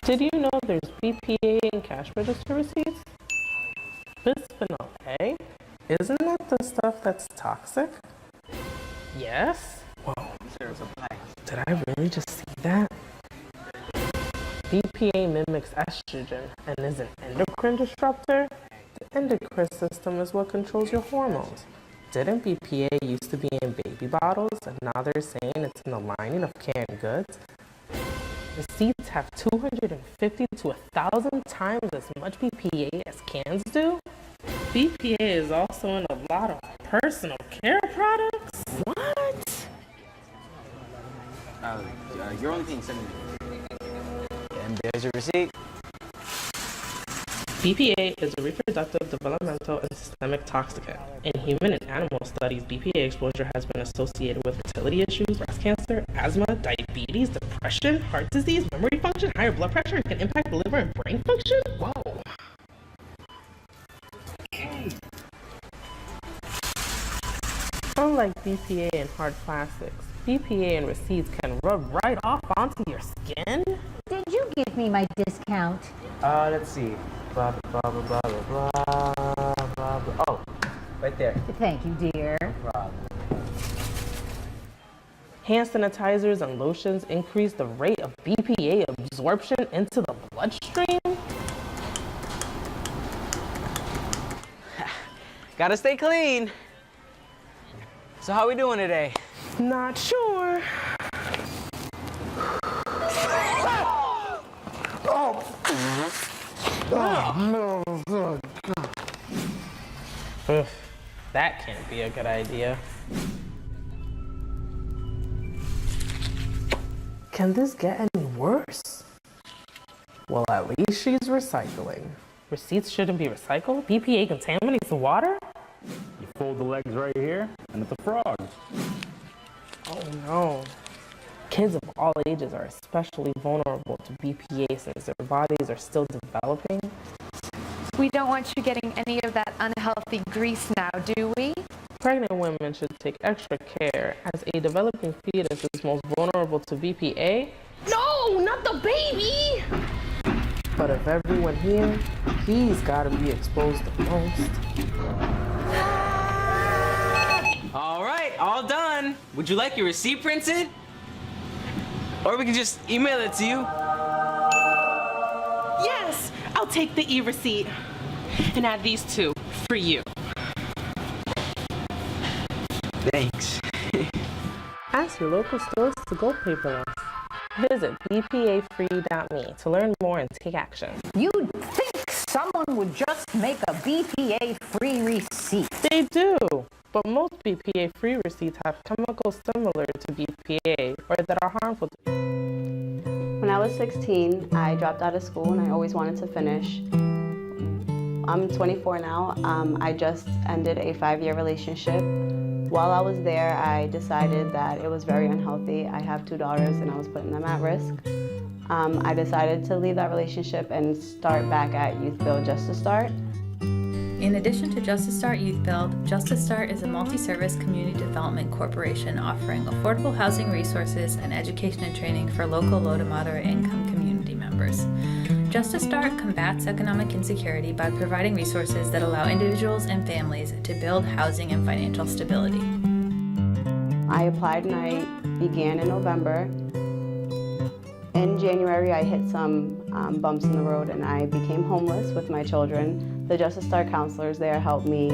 Did you know there's BPA in cash register receipts? Bisphenol A? Isn't that the stuff that's toxic? Yes? Whoa, did I really just see that? BPA mimics estrogen and is an endocrine disruptor. The endocrine system is what controls your hormones. Didn't BPA used to be in baby bottles and now they're saying it's in the lining of canned goods? Receipts have 250 to 1,000 times as much BPA as cans do. BPA is also in a lot of personal care products. What? You're only paying $70. And there's your receipt. BPA is a reproductive, developmental, and systemic toxicant. In human and animal studies, BPA exposure has been associated with fertility issues, breast cancer, asthma, diabetes, depression, heart disease, memory function, higher blood pressure, and can impact the liver and brain function. Whoa. Okay. Unlike BPA and hard plastics, BPA and receipts can rub right off onto your skin. Did you give me my discount? Let's see. Blah, blah, blah, blah, blah, blah, blah, blah. Oh, right there. Thank you, dear. No problem. Hand sanitizers and lotions increase the rate of BPA absorption into the bloodstream. Gotta stay clean. So how we doing today? Not sure. That can't be a good idea. Can this get any worse? Well, at least she's recycling. Receipts shouldn't be recycled? BPA contaminates the water? You fold the legs right here, and it's a frog. Oh no. Kids of all ages are especially vulnerable to BPA since their bodies are still developing. We don't want you getting any of that unhealthy grease now, do we? Pregnant women should take extra care as a developing fetus is most vulnerable to BPA. No, not the baby! But of everyone here, he's gotta be exposed the most. All right, all done. Would you like your receipt printed? Or we can just email it to you. Yes, I'll take the e-receipt and add these two for you. Thanks. Ask your local stores to go paperless. Visit bpafree.me to learn more and take action. You'd think someone would just make a BPA-free receipt. They do, but most BPA-free receipts have chemicals similar to BPA or that are harmful to. When I was 16, I dropped out of school and I always wanted to finish. I'm 24 now. I just ended a 5-year relationship. While I was there, I decided that it was very unhealthy. I have 2 daughters and I was putting them at risk. I decided to leave that relationship and start back at Youth Build Just to Start. In addition to Just to Start Youth Build, Just to Start is a multi-service community development corporation offering affordable housing resources and education and training for local low to moderate income community members. Just to Start combats economic insecurity by providing resources that allow individuals and families to build housing and financial stability. I applied and I began in November. In January, I hit some bumps in the road and I became homeless with my children. The Just to Start counselors there helped me,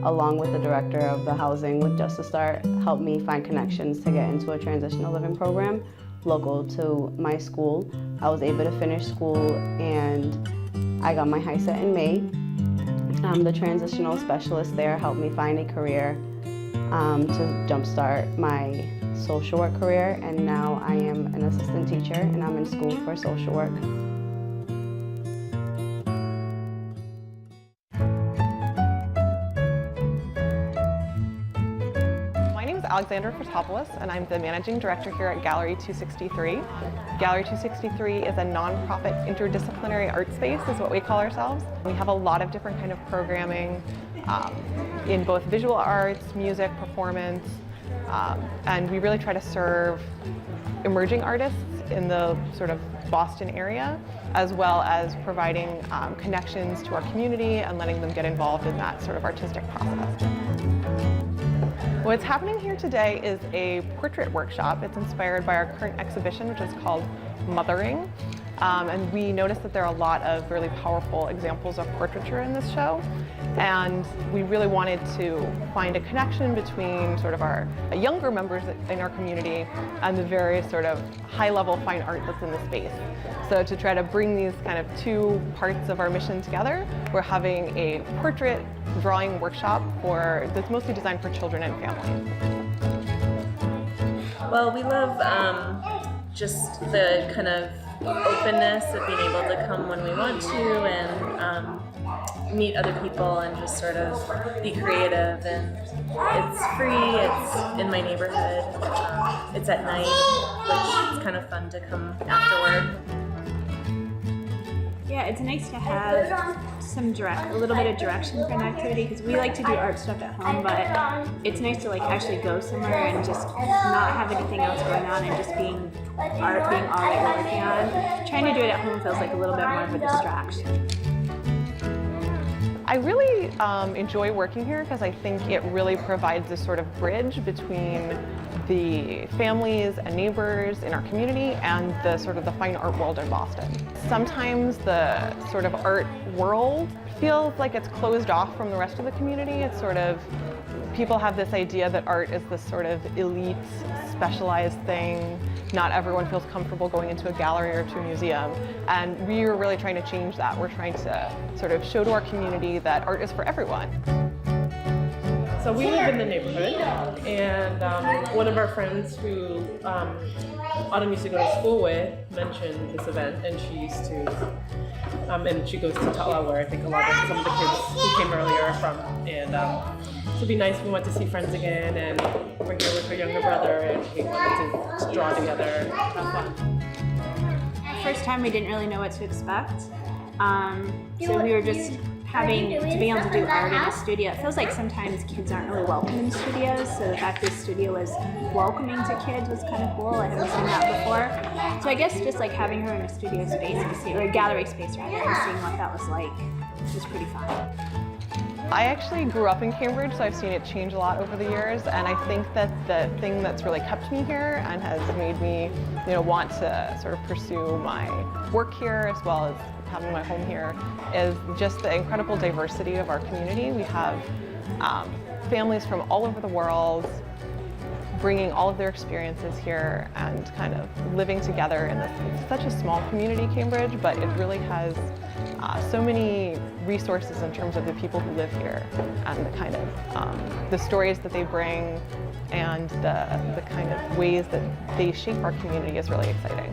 along with the director of the housing with Just to Start, helped me find connections to get into a transitional living program local to my school. I was able to finish school and I got my HISA in May. The transitional specialist there helped me find a career to jumpstart my social work career, and now I am an assistant teacher and I'm in school for social work. Alexandra Fratopoulos, and I'm the managing director here at Gallery 263. Gallery 263 is a nonprofit interdisciplinary art space, is what we call ourselves. We have a lot of different kind of programming in both visual arts, music, performance, and we really try to serve emerging artists in the sort of Boston area, as well as providing connections to our community and letting them get involved in that sort of artistic process. What's happening here today is a portrait workshop. It's inspired by our current exhibition, which is called Mothering. And we noticed that there are a lot of really powerful examples of portraiture in this show. And we really wanted to find a connection between sort of our younger members in our community and the very sort of high-level fine art that's in the space. So to try to bring these kind of two parts of our mission together, we're having a portrait drawing workshop that's mostly designed for children and families. Well, we love just the kind of openness of being able to come when we want to and meet other people and just sort of be creative. And it's free, it's in my neighborhood, it's at night, which is kind of fun to come afterward. Yeah, it's nice to have a little bit of direction for an activity, because we like to do art stuff at home, but it's nice to like actually go somewhere and just not have anything else going on and just being art being all that we're working on. Trying to do it at home feels like a little bit more of a distraction. I really enjoy working here because I think it really provides this sort of bridge between the families and neighbors in our community and the sort of the fine art world in Boston. Sometimes the sort of art world feels like it's closed off from the rest of the community. It's sort of, people have this idea that art is this sort of elite, specialized thing. Not everyone feels comfortable going into a gallery or to a museum. And we're really trying to change that. We're trying to sort of show to our community that art is for everyone. So we live in the neighborhood, and one of our friends who Autumn used to go to school with mentioned this event, and she used to, and she goes to Tala, where I think some of the kids who came earlier are from, and so it'd be nice if we went to see friends again, and we're here with her younger brother, and we wanted to draw together and have fun. First time we didn't really know what to expect, so we were just having to be able to do art in a studio. It feels like sometimes kids aren't really welcome in studios, so the fact this studio was welcoming to kids was kind of cool. I haven't seen that before. So I guess just like having her in a studio space or a gallery space rather, and seeing what that was like was pretty fun. I actually grew up in Cambridge, so I've seen it change a lot over the years, and I think that the thing that's really kept me here and has made me, want to sort of pursue my work here as well as having my home here is just the incredible diversity of our community. We have families from all over the world bringing all of their experiences here and kind of living together in this. It's such a small community, Cambridge, but it really has so many resources in terms of the people who live here and the kind of the stories that they bring and the kind of ways that they shape our community is really exciting.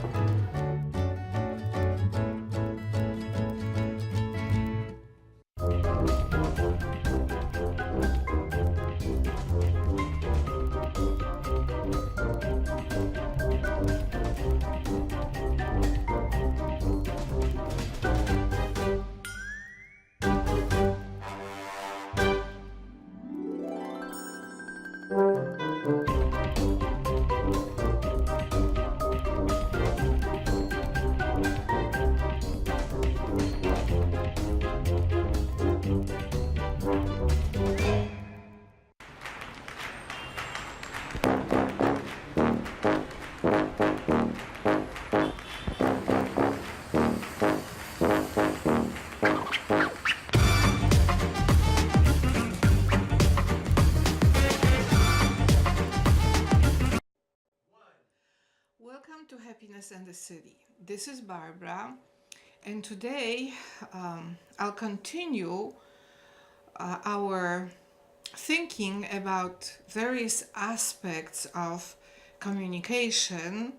Welcome to Happiness and the City. This is Barbara, and today I'll continue our thinking about various aspects of communication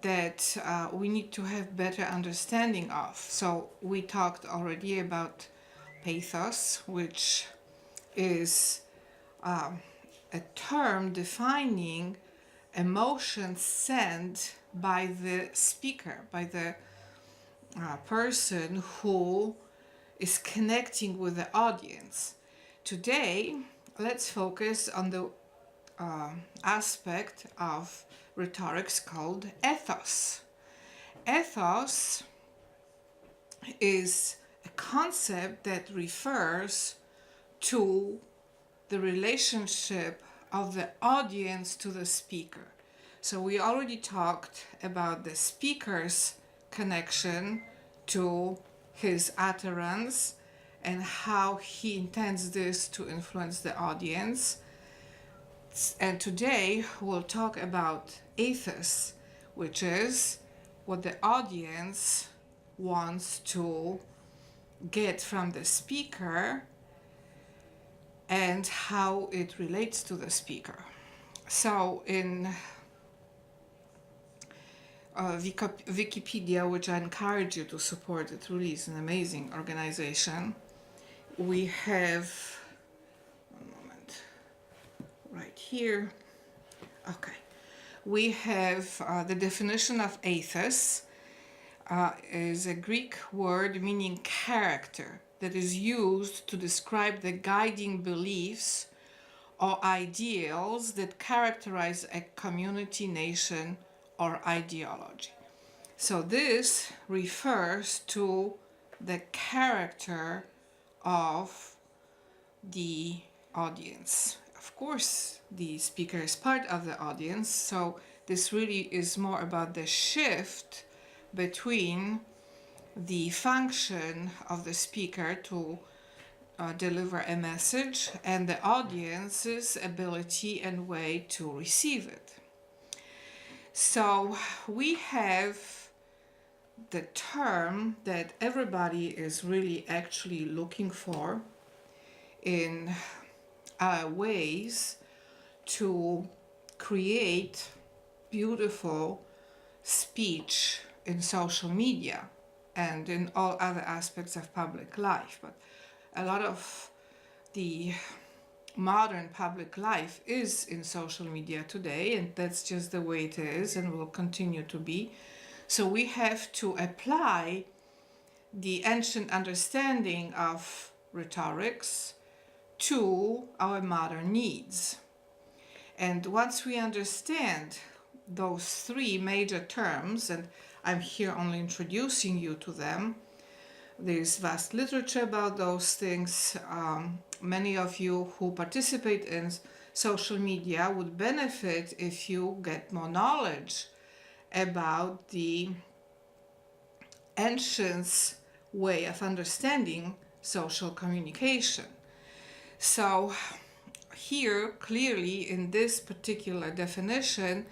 that we need to have better understanding of. So we talked already about pathos, which is a term defining emotions sent by the speaker, by the person who is connecting with the audience. Today, let's focus on the aspect of rhetorics called ethos. Ethos is a concept that refers to the relationship of the audience to the speaker. So we already talked about the speaker's connection to his utterance and how he intends this to influence the audience. And today we'll talk about ethos, which is what the audience wants to get from the speaker and how it relates to the speaker. So in Wikipedia, which I encourage you to support, it really is an amazing organization. We have, one moment, right here. Okay. We have the definition of ethos is a Greek word meaning character that is used to describe the guiding beliefs or ideals that characterize a community, nation, or ideology. So this refers to the character of the audience. Of course, the speaker is part of the audience, so this really is more about the shift between the function of the speaker to deliver a message and the audience's ability and way to receive it. So we have the term that everybody is really actually looking for in ways to create beautiful speech in social media and in all other aspects of public life. But a lot of the modern public life is in social media today, and that's just the way it is and will continue to be. So we have to apply the ancient understanding of rhetorics to our modern needs. And once we understand those three major terms, and I'm here only introducing you to them, there's vast literature about those things. Many of you who participate in social media would benefit if you get more knowledge about the ancients' way of understanding social communication. So here, clearly in this particular definition,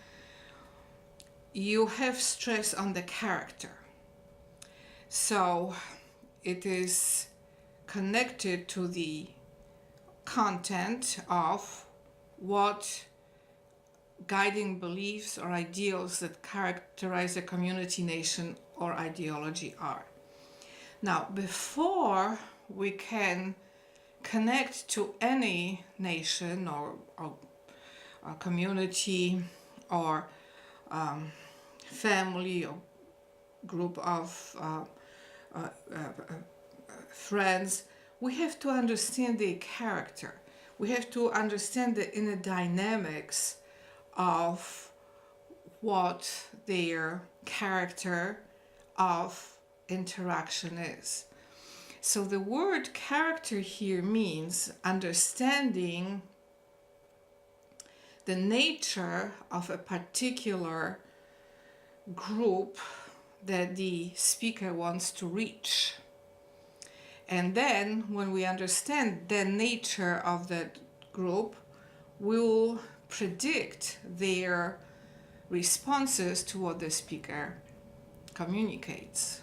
you have stress on the character. So it is connected to the content of what guiding beliefs or ideals that characterize a community, nation, or ideology are. Now, before we can connect to any nation or community or family or group of friends, we have to understand their character. We have to understand the inner dynamics of what their character of interaction is. So the word character here means understanding the nature of a particular group that the speaker wants to reach. And then when we understand the nature of that group, we'll predict their responses to what the speaker communicates.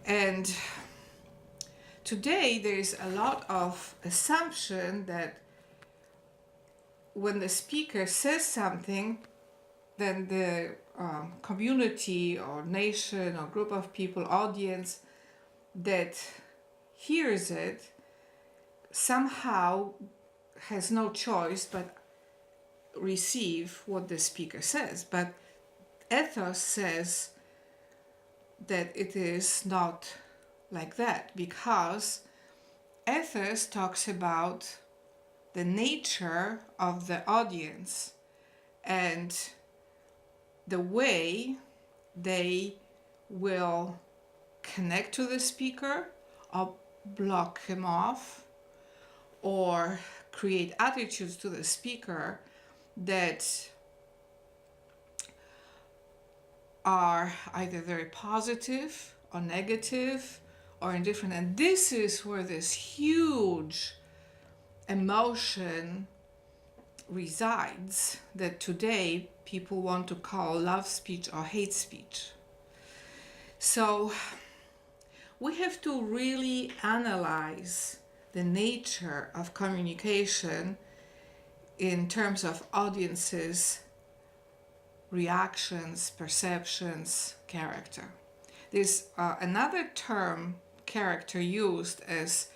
And today there is a lot of assumption that when the speaker says something, then the community or nation or group of people, audience that hears it somehow has no choice but receive what the speaker says. But ethos says that it is not like that, because ethos talks about the nature of the audience and the way they will connect to the speaker or block him off or create attitudes to the speaker that are either very positive or negative or indifferent. And this is where this huge emotion resides that today people want to call love speech or hate speech. So we have to really analyze the nature of communication in terms of audiences, reactions, perceptions, character. There's another term, character, used as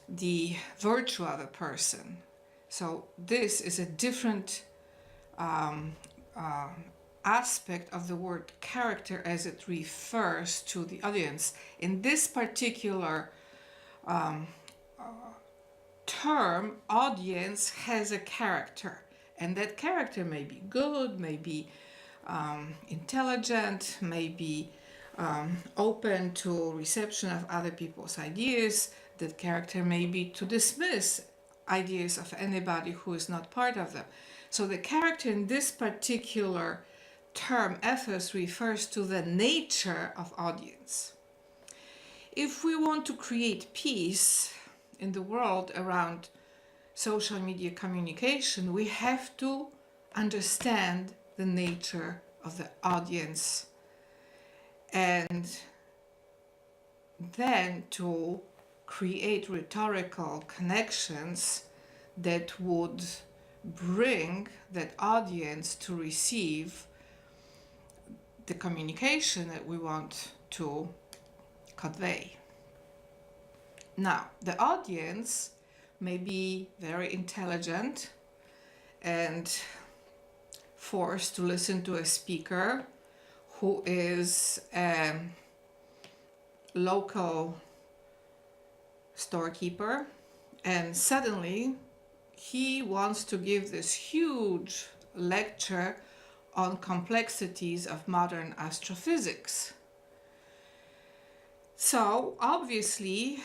the virtue of a person. So this is a different aspect of the word character as it refers to the audience. In this particular term, audience has a character, and that character may be good, may be intelligent, may be open to reception of other people's ideas. That character may be to dismiss ideas of anybody who is not part of them. So the character in this particular term, ethos, refers to the nature of audience. If we want to create peace in the world around social media communication, we have to understand the nature of the audience and then to create rhetorical connections that would bring that audience to receive the communication that we want to convey. Now, the audience may be very intelligent and forced to listen to a speaker who is a local storekeeper, and suddenly he wants to give this huge lecture on complexities of modern astrophysics. So obviously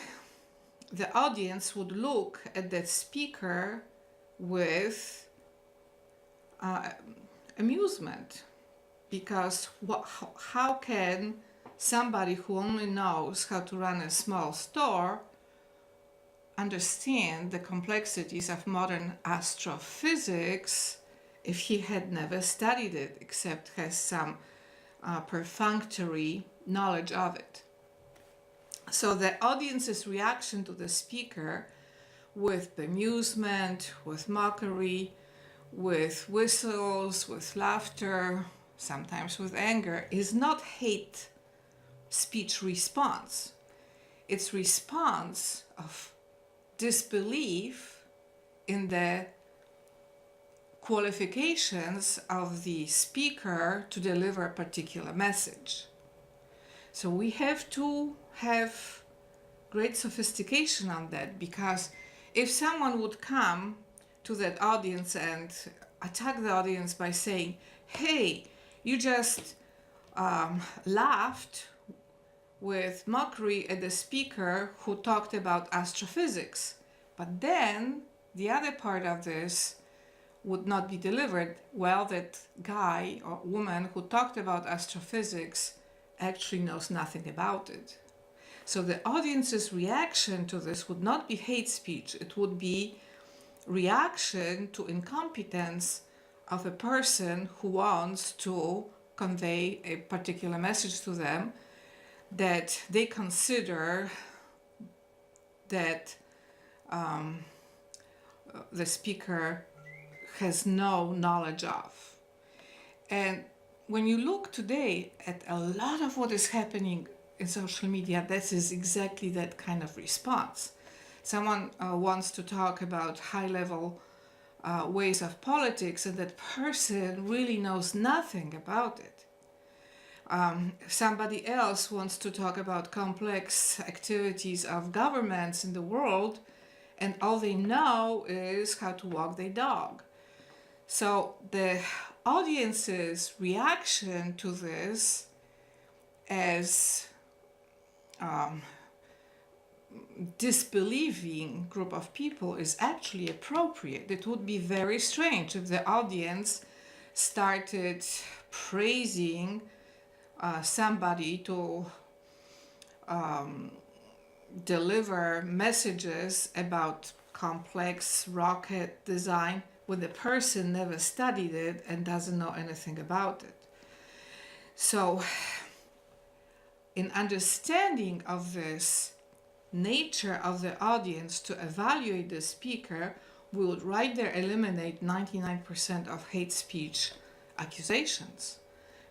the audience would look at that speaker with amusement, because how can somebody who only knows how to run a small store understand the complexities of modern astrophysics if he had never studied it except has some perfunctory knowledge of it? So the audience's reaction to the speaker with bemusement, with mockery, with whistles, with laughter, sometimes with anger, is not hate speech response. It's response of disbelief in the qualifications of the speaker to deliver a particular message. So we have to have great sophistication on that, because if someone would come to that audience and attack the audience by saying, hey, you just laughed with mockery at the speaker who talked about astrophysics, but then the other part of this would not be delivered. Well, that guy or woman who talked about astrophysics actually knows nothing about it. So the audience's reaction to this would not be hate speech. It would be reaction to incompetence of a person who wants to convey a particular message to them that they consider that the speaker has no knowledge of. And when you look today at a lot of what is happening in social media, this is exactly that kind of response. Someone wants to talk about high-level ways of politics, and that person really knows nothing about it. Somebody else wants to talk about complex activities of governments in the world, and all they know is how to walk their dog. So the audience's reaction to this as disbelieving group of people is actually appropriate. It would be very strange if the audience started praising somebody to deliver messages about complex rocket design when the person never studied it and doesn't know anything about it. So, in understanding of this nature of the audience to evaluate the speaker, we would right there eliminate 99% of hate speech accusations,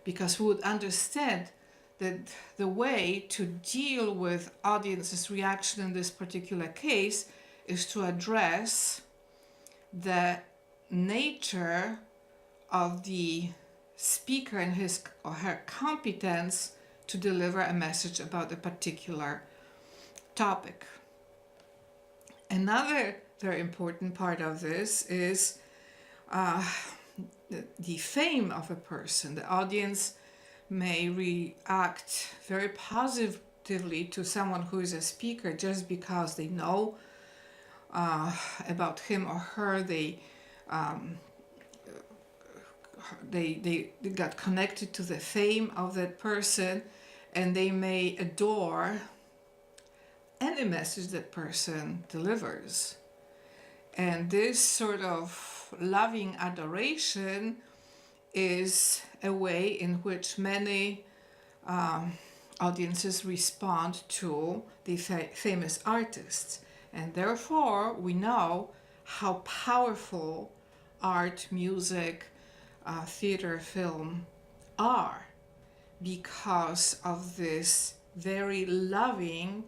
because we would understand that the way to deal with audience's reaction in this particular case is to address the nature of the speaker and his or her competence to deliver a message about a particular topic. Another very important part of this is the fame of a person. The audience may react very positively to someone who is a speaker just because they know about him or her. They got connected to the fame of that person, and they may adore any message that person delivers. And this sort of loving adoration is a way in which many audiences respond to the famous artists. And therefore, we know how powerful art, music, theater, film are, because of this very loving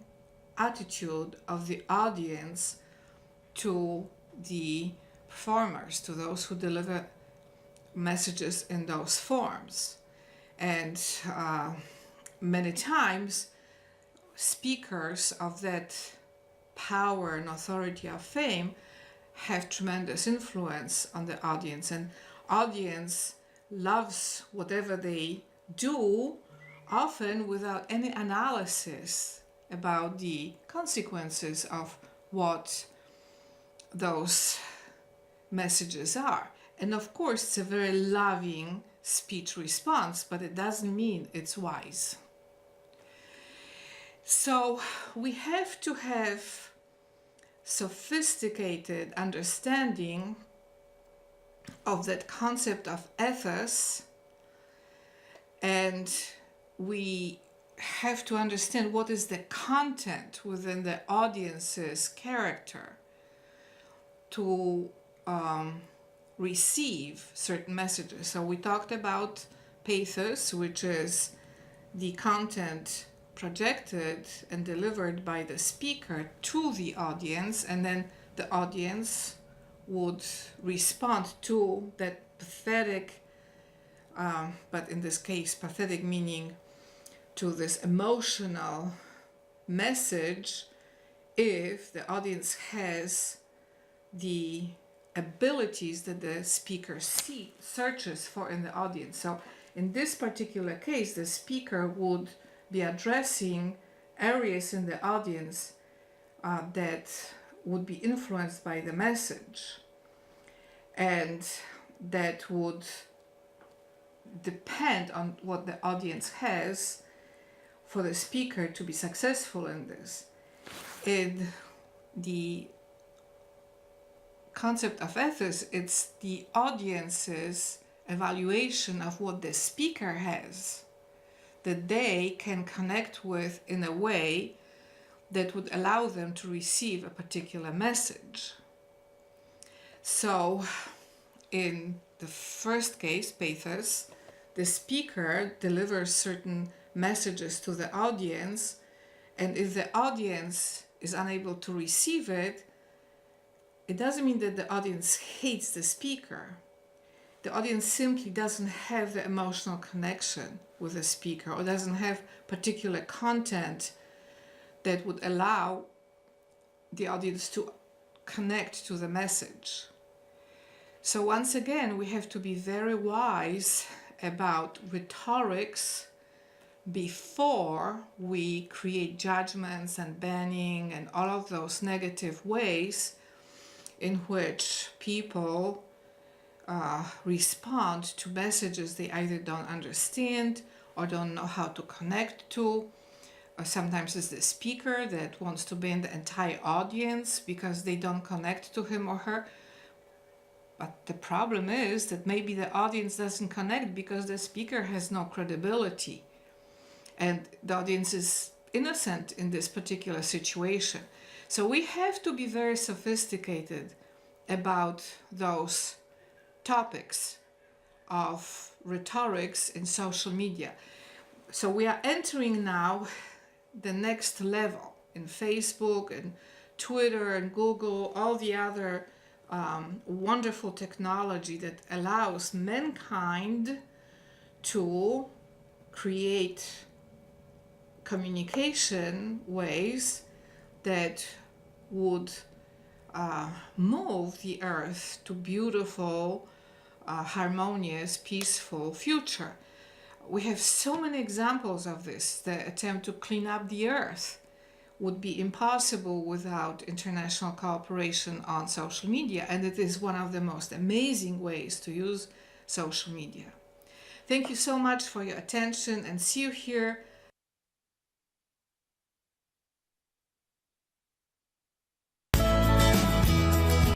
attitude of the audience to the performers, to those who deliver messages in those forms. And many times speakers of that power and authority of fame have tremendous influence on the audience, and audience loves whatever they do, often without any analysis about the consequences of what those messages are. And of course, it's a very loving speech response, but it doesn't mean it's wise. So we have to have sophisticated understanding of that concept of ethos, and we have to understand what is the content within the audience's character to receive certain messages. So we talked about pathos, which is the content projected and delivered by the speaker to the audience, and then the audience would respond to that pathetic, but in this case pathetic meaning to this emotional message, if the audience has the abilities that the speaker searches for in the audience. So in this particular case, the speaker would be addressing areas in the audience that would be influenced by the message, and that would depend on what the audience has for the speaker to be successful in this. In the concept of ethos, it's the audience's evaluation of what the speaker has that they can connect with in a way that would allow them to receive a particular message. So in the first case, pathos, the speaker delivers certain messages to the audience, and if the audience is unable to receive it, it doesn't mean that the audience hates the speaker. The audience simply doesn't have the emotional connection with the speaker, or doesn't have particular content that would allow the audience to connect to the message. So once again, we have to be very wise about rhetorics before we create judgments and banning and all of those negative ways in which people respond to messages they either don't understand or don't know how to connect to. Or sometimes it's the speaker that wants to ban the entire audience because they don't connect to him or her. But the problem is that maybe the audience doesn't connect because the speaker has no credibility. And the audience is innocent in this particular situation. So we have to be very sophisticated about those topics of rhetorics in social media. So we are entering now the next level in Facebook and Twitter and Google, all the other wonderful technology that allows mankind to create communication ways that would move the earth to beautiful, harmonious, peaceful future. We have so many examples of this. The attempt to clean up the earth would be impossible without international cooperation on social media, and it is one of the most amazing ways to use social media. Thank you so much for your attention, and see you here